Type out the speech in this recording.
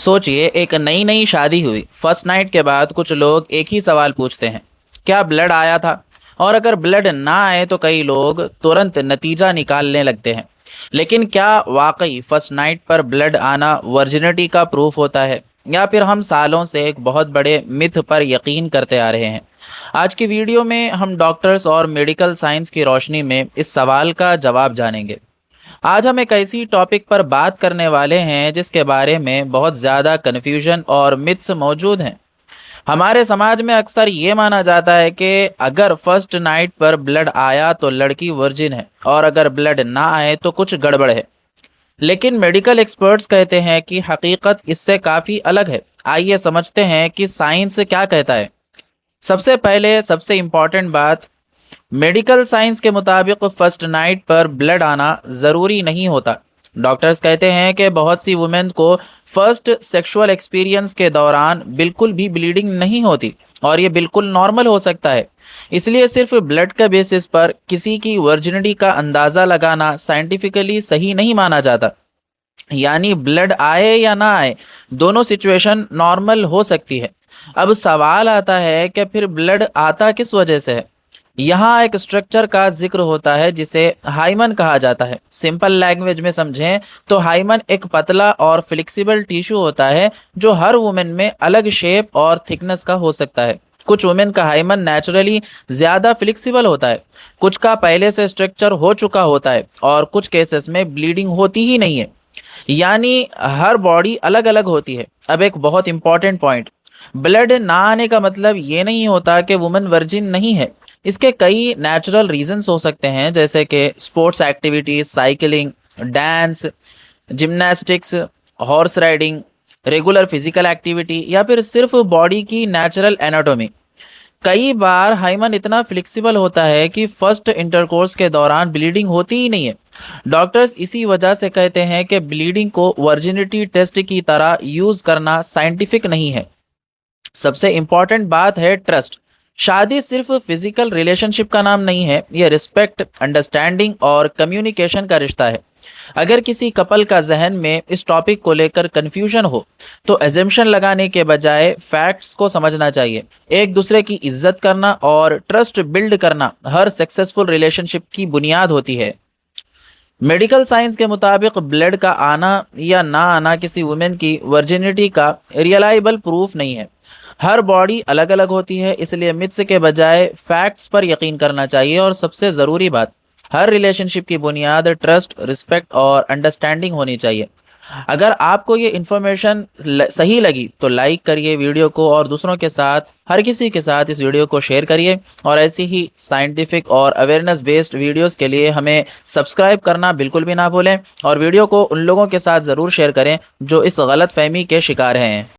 सोचिए, एक नई नई शादी हुई। फर्स्ट नाइट के बाद कुछ लोग एक ही सवाल पूछते हैं, क्या ब्लड आया था? और अगर ब्लड ना आए तो कई लोग तुरंत नतीजा निकालने लगते हैं। लेकिन क्या वाकई फर्स्ट नाइट पर ब्लड आना वर्जिनिटी का प्रूफ होता है, या फिर हम सालों से एक बहुत बड़े मिथ पर यकीन करते आ रहे हैं? आज की वीडियो में हम डॉक्टर्स और मेडिकल साइंस की रोशनी में इस सवाल का जवाब जानेंगे। आज हम एक ऐसी टॉपिक पर बात करने वाले हैं जिसके बारे में बहुत ज़्यादा कन्फ्यूजन और मिथ्स मौजूद हैं। हमारे समाज में अक्सर ये माना जाता है कि अगर फर्स्ट नाइट पर ब्लड आया तो लड़की वर्जिन है, और अगर ब्लड ना आए तो कुछ गड़बड़ है। लेकिन मेडिकल एक्सपर्ट्स कहते हैं कि हकीकत इससे काफ़ी अलग है। आइए समझते हैं कि साइंस क्या कहता है। सबसे पहले सबसे इम्पॉर्टेंट बात, मेडिकल साइंस के मुताबिक फर्स्ट नाइट पर ब्लड आना ज़रूरी नहीं होता। डॉक्टर्स कहते हैं कि बहुत सी वुमेन को फर्स्ट सेक्सुअल एक्सपीरियंस के दौरान बिल्कुल भी ब्लीडिंग नहीं होती, और ये बिल्कुल नॉर्मल हो सकता है। इसलिए सिर्फ ब्लड के बेसिस पर किसी की वर्जिनिटी का अंदाज़ा लगाना साइंटिफिकली सही नहीं माना जाता। यानी ब्लड आए या ना आए, दोनों सिचुएशन नॉर्मल हो सकती है। अब सवाल आता है कि फिर ब्लड आता किस वजह से है। यहाँ एक स्ट्रक्चर का जिक्र होता है जिसे हाइमन कहा जाता है। सिंपल लैंग्वेज में समझें तो हाइमन एक पतला और फ्लेक्सिबल टिश्यू होता है जो हर वुमेन में अलग शेप और थिकनेस का हो सकता है। कुछ वुमेन का हाइमन नेचुरली ज़्यादा फ्लेक्सिबल होता है, कुछ का पहले से स्ट्रक्चर हो चुका होता है, और कुछ केसेस में ब्लीडिंग होती ही नहीं है। यानी हर बॉडी अलग अलग होती है। अब एक बहुत इंपॉर्टेंट पॉइंट, ब्लड ना आने का मतलब ये नहीं होता कि वुमेन वर्जिन नहीं है। इसके कई नेचुरल रीजंस हो सकते हैं, जैसे कि sports activities, cycling, dance, gymnastics, horse riding, regular physical activity, या फिर सिर्फ बॉडी की नेचुरल एनाटॉमी। कई बार हाइमन इतना फ्लेक्सिबल होता है कि फर्स्ट इंटरकोर्स के दौरान ब्लीडिंग होती ही नहीं है। डॉक्टर्स इसी वजह से कहते हैं कि ब्लीडिंग को वर्जिनिटी टेस्ट की तरह यूज़ करना साइंटिफिक नहीं है। सबसे इम्पॉर्टेंट बात है ट्रस्ट। शादी सिर्फ फिजिकल रिलेशनशिप का नाम नहीं है, यह रिस्पेक्ट, अंडरस्टैंडिंग और कम्युनिकेशन का रिश्ता है। अगर किसी कपल का जहन में इस टॉपिक को लेकर कन्फ्यूजन हो तो एजम्पशन लगाने के बजाय फैक्ट्स को समझना चाहिए। एक दूसरे की इज्जत करना और ट्रस्ट बिल्ड करना हर सक्सेसफुल रिलेशनशिप की बुनियाद होती है। मेडिकल साइंस के मुताबिक ब्लड का आना या ना आना किसी वुमेन की वर्जिनिटी का रियलाइबल प्रूफ नहीं है। हर बॉडी अलग अलग होती है, इसलिए मिथ्स के बजाय फैक्ट्स पर यकीन करना चाहिए। और सबसे ज़रूरी बात, हर रिलेशनशिप की बुनियाद ट्रस्ट, रिस्पेक्ट और अंडरस्टैंडिंग होनी चाहिए। अगर आपको ये इन्फॉर्मेशन सही लगी तो लाइक करिए वीडियो को, और दूसरों के साथ, हर किसी के साथ इस वीडियो को शेयर करिए। और ऐसी ही साइंटिफिक और अवेयरनेस बेस्ड वीडियोस के लिए हमें सब्सक्राइब करना बिल्कुल भी ना भूलें, और वीडियो को उन लोगों के साथ ज़रूर शेयर करें जो इस गलत फहमी के शिकार हैं।